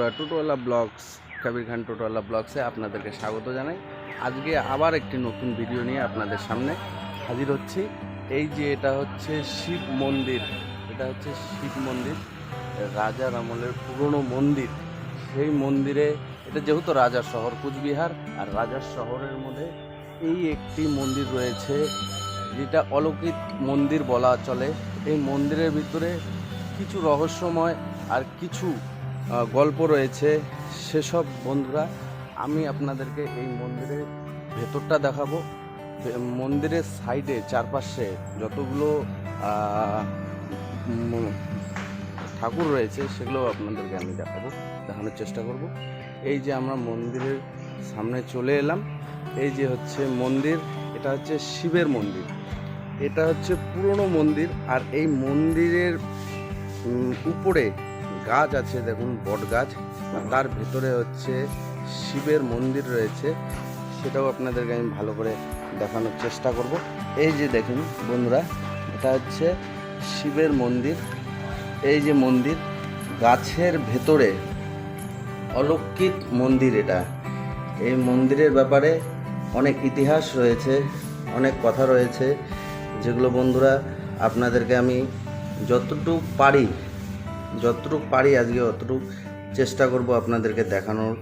বন্ধুরা, টোটোওয়ালা ব্লগস, কবির খান টোটোওয়ালা ব্লগসে আপনাদেরকে স্বাগত জানাই। আজকে আবার একটি নতুন ভিডিও নিয়ে আপনাদের সামনে হাজির হচ্ছি। এই যে এটা হচ্ছে শিব মন্দির, এটা হচ্ছে শিব মন্দির, রাজার আমলের পুরনো মন্দির। সেই মন্দিরে, এটা যেহেতু রাজার শহর কুচবিহার, আর রাজার শহরের মধ্যে এই একটি মন্দির রয়েছে যেটা অলৌকিক মন্দির বলা চলে। এই মন্দিরের ভিতরে কিছু রহস্যময় আর কিছু গল্প রয়েছে। সেসব বন্ধুরা আমি আপনাদেরকে এই মন্দিরের ভেতরটা দেখাবো। মন্দিরের সাইডে চারপাশে যতগুলো ঠাকুর রয়েছে সেগুলো আপনাদেরকে আমি দেখানোর চেষ্টা করব। এই যে আমরা মন্দিরের সামনে চলে এলাম। এই যে হচ্ছে মন্দির, এটা হচ্ছে শিবের মন্দির, এটা হচ্ছে পুরনো মন্দির। আর এই মন্দিরের উপরে গাছ আছে, দেখুন বট গাছ, তার ভিতরে হচ্ছে শিবের মন্দির রয়েছে। সেটাও আপনাদেরকে আমি ভালো করে দেখানোর চেষ্টা করব। এই যে দেখুন বন্ধুরা, এটা হচ্ছে শিবের মন্দির। এই যে মন্দির, গাছের ভেতরে অলৌকিক মন্দির এটা। এই মন্দিরের ব্যাপারে অনেক ইতিহাস রয়েছে, অনেক কথা রয়েছে, যেগুলো বন্ধুরা আপনাদেরকে আমি যতটুকু পারি আজকে অতটুকু চেষ্টা করব আপনাদেরকে দেখানোর।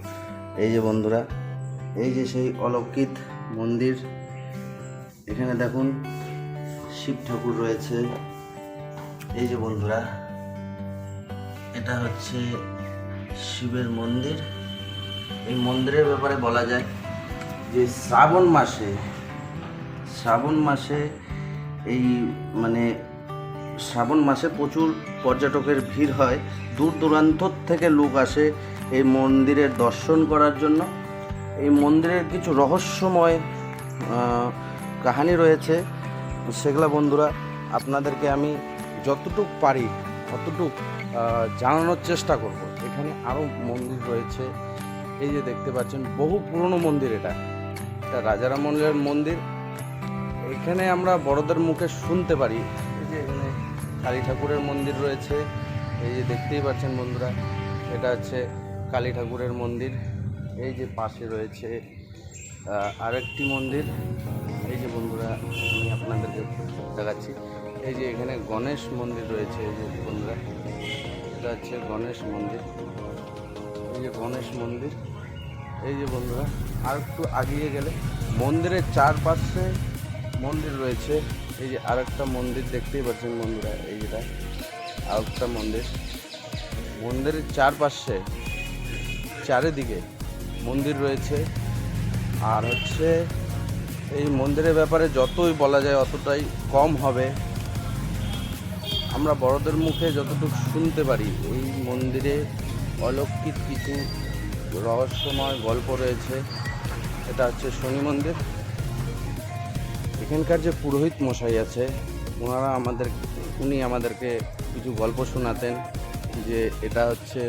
এই যে বন্ধুরা, এই যে সেই অলৌকিক মন্দির, এখানে দেখুন শিব ঠাকুর রয়েছে। এই যে বন্ধুরা, এটা হচ্ছে শিবের মন্দির। এই মন্দিরের ব্যাপারে বলা যায় যে শ্রাবণ মাসে এই শ্রাবণ মাসে প্রচুর পর্যটকের ভিড় হয়। দূর দূরান্ত থেকে লোক আসে এই মন্দিরের দর্শন করার জন্য। এই মন্দিরের কিছু রহস্যময় কাহিনী রয়েছে, সেগুলো বন্ধুরা আপনাদেরকে আমি যতটুকু পারি অতটুকু জানানোর চেষ্টা করব। এখানে আরও মন্দির রয়েছে। এই যে দেখতে পাচ্ছেন, বহু পুরনো মন্দির, এটা রাজার আমলের মন্দির। এখানে আমরা বড়দের মুখে শুনতে পারি। এই যে এখানে কালী ঠাকুরের মন্দির রয়েছে। এই যে দেখতেই পাচ্ছেন বন্ধুরা, এটা হচ্ছে কালী ঠাকুরের মন্দির। এই যে পাশে রয়েছে আরেকটি মন্দির। এই যে বন্ধুরা আমি আপনাদেরকে দেখাচ্ছি, এই যে এখানে গণেশ মন্দির রয়েছে। এই যে বন্ধুরা, এটা হচ্ছে গণেশ মন্দির। এই যে গণেশ মন্দির। এই যে বন্ধুরা, আর একটু আগিয়ে গেলে মন্দিরের চারপাশে মন্দির রয়েছে। এই যে আরেকটা মন্দির দেখতেই পাচ্ছেন বন্ধুরা, এই যেটা আরেকটা মন্দির। মন্দিরের চারপাশে চারিদিকে মন্দির রয়েছে। আর হচ্ছে এই মন্দিরের ব্যাপারে যতই বলা যায় অতটাই কম হবে। আমরা বড়দের মুখে যতটুকু শুনতে পারি, এই মন্দিরে অলৌকিক কিছু রহস্যময় গল্প রয়েছে। এটা হচ্ছে শনি মন্দির। এখানকার যে পুরোহিত মশাই আছে, উনি আমাদেরকে কিছু গল্প শোনাতেন, যে এটা হচ্ছে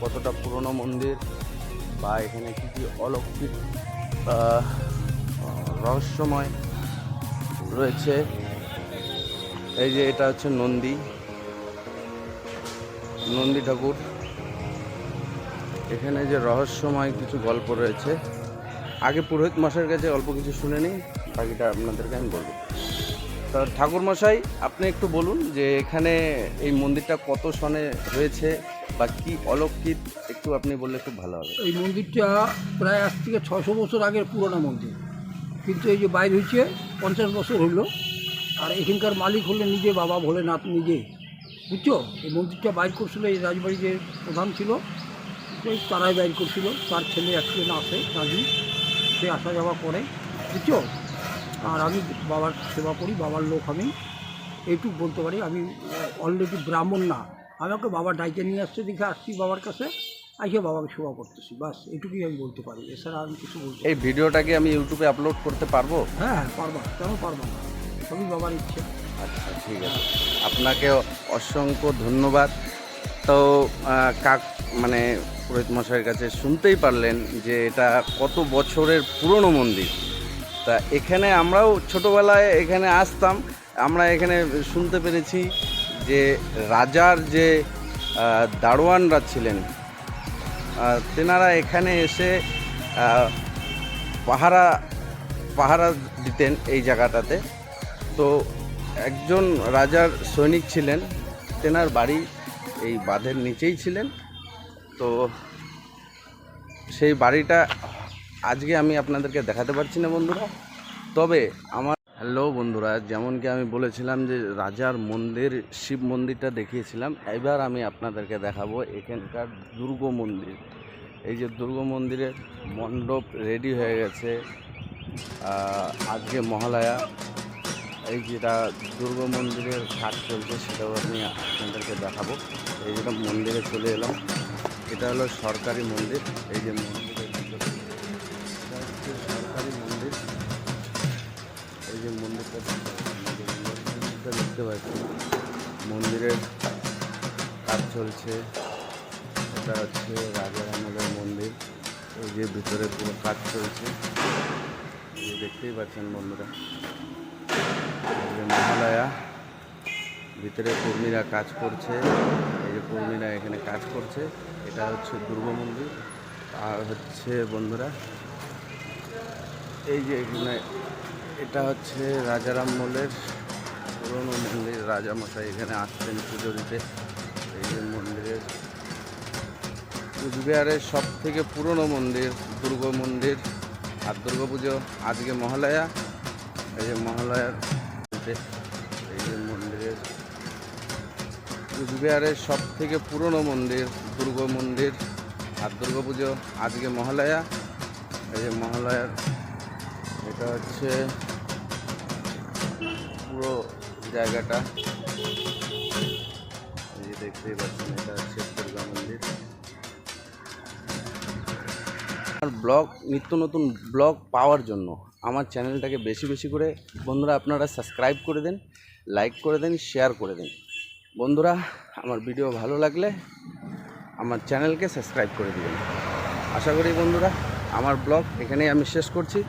কতটা পুরনো মন্দির, বা এখানে কী কী অলৌকিক রহস্যময় রয়েছে। এই যে এটা হচ্ছে নন্দী ঠাকুর। এখানে যে রহস্যময় কিছু গল্প রয়েছে, আগে পুরোহিত মশাইয়ের কাছে অল্প কিছু শুনে নিই, বাকিটা আপনাদেরকে আমি বলবো। তা ঠাকুর মশাই, আপনি একটু বলুন যে এখানে এই মন্দিরটা কত সনে হয়েছে বা কি অলৌকিক, একটু আপনি বললে খুব ভালো হবে। এই মন্দিরটা প্রায় আজ থেকে 600 বছর আগের পুরোনো মন্দির, কিন্তু এই যে বাইর হয়েছে 50 বছর হইল। আর এখানকার মালিক হলে নিজে বাবা ভোলেনাথ নিজে, বুঝছো। এই মন্দিরটা বাইর করছিল এই রাজবাড়ি যে প্রধান ছিল, সেই তারাই বাইর করছিল। তার ছেলে একজন আছে রাজু, সে আসা যাওয়া করে, বুঝছো। আর আমি বাবার সেবা করি, বাবার লোক আমি, এইটুকু বলতে পারি। আমি অলরেডি ব্রাহ্মণ না, আমাকে বাবা ডাইকে নিয়ে আসছে, দেখে আসছি বাবার কাছে, আজকে বাবাকে সেবা করতেছি, বাস এটুকুই আমি বলতে পারি। এছাড়া আমি কিছু বলতে। এই ভিডিওটাকে আমি ইউটিউবে আপলোড করতে পারবো? হ্যাঁ পারবা, কেন পারবো না, সবই বাবার ইচ্ছে। আচ্ছা, ঠিক আছে, আপনাকে অসংখ্য ধন্যবাদ। তো পুরোহিত মশাইয়ের কাছে শুনতেই পারলেন যে এটা কত বছরের পুরনো মন্দির। তা এখানে আমরাও ছোটোবেলায় এখানে আসতাম। আমরা এখানে শুনতে পেরেছি যে রাজার যে দারোয়ানরা ছিলেন, তেনারা এখানে এসে পাহারা পাহারা দিতেন এই জায়গাটাতে। তো একজন রাজার সৈনিক ছিলেন, তেনার বাড়ি এই বাঁধের নিচেই ছিলেন। তো সেই বাড়িটা আজকে আমি আপনাদেরকে দেখাতে পারছি না বন্ধুরা। তবে আমার হ্যালো বন্ধুরা, যেমন কি আমি বলেছিলাম যে রাজার মন্দির, শিব মন্দিরটা দেখিয়েছিলাম, এবার আমি আপনাদেরকে দেখাবো এখানকার দুর্গ মন্দির। এই যে দুর্গ মন্দিরের মণ্ডপ রেডি হয়ে গেছে, আজকে মহালয়া। এই যেটা দুর্গ মন্দিরের কাজ চলছে সেটাও আমি আপনাদেরকে দেখাবো। এই যেটা মন্দিরে চলে এলাম, এটা হলো সরকারি মন্দির। এই যে মন্দিরের ভিতরে এটা হচ্ছে সরকারি মন্দির। এই যে মন্দিরটা দেখতে পাচ্ছি, মন্দিরের কাজ চলছে। এটা হচ্ছে রাজার আমলের মন্দির। এই যে ভিতরে পুরো কাজ চলছে, এই যে দেখতেই পাচ্ছেন বন্ধুরা। এই যে মহালয়া, ভিতরে কর্মীরা কাজ করছে। এই যে কর্মীরা এখানে কাজ করছে। এটা হচ্ছে দুর্গ মন্দির। আর হচ্ছে বন্ধুরা এই যে এখানে এটা হচ্ছে রাজারাম মলের পুরনো মন্দির। রাজামশাই এখানে আসতেন পুজো দিতে। এই যে মন্দিরের কুচবিহারের সব থেকে পুরনো মন্দির দুর্গ মন্দির। আর দুর্গা পুজো আজকে মহালয়া। এই যে মহালয়ার এই যে মন্দিরের কুচবিহারের সব থেকে পুরনো মন্দির দুর্গ মন্দির। আর দুর্গা পুজো আজকে মহালয়া। এই যে মহালয়ার এটা হচ্ছে পুরো জায়গাটা, এই যে দেখতেই পাচ্ছেন, এটা হচ্ছে দুর্গা মন্দির। আর ব্লগ, নিত্য নতুন ব্লগ পাওয়ার জন্য আমার চ্যানেলটাকে বেশি বেশি করে বন্ধুরা আপনারা সাবস্ক্রাইব করে দেন, লাইক করে দেন, শেয়ার করে দেন। বন্ধুরা আমার ভিডিও ভালো লাগলে আমার চ্যানেলকে সাবস্ক্রাইব করে দেবেন। আশা করি বন্ধুরা আমার ব্লগ এখানেই আমি শেষ করছি।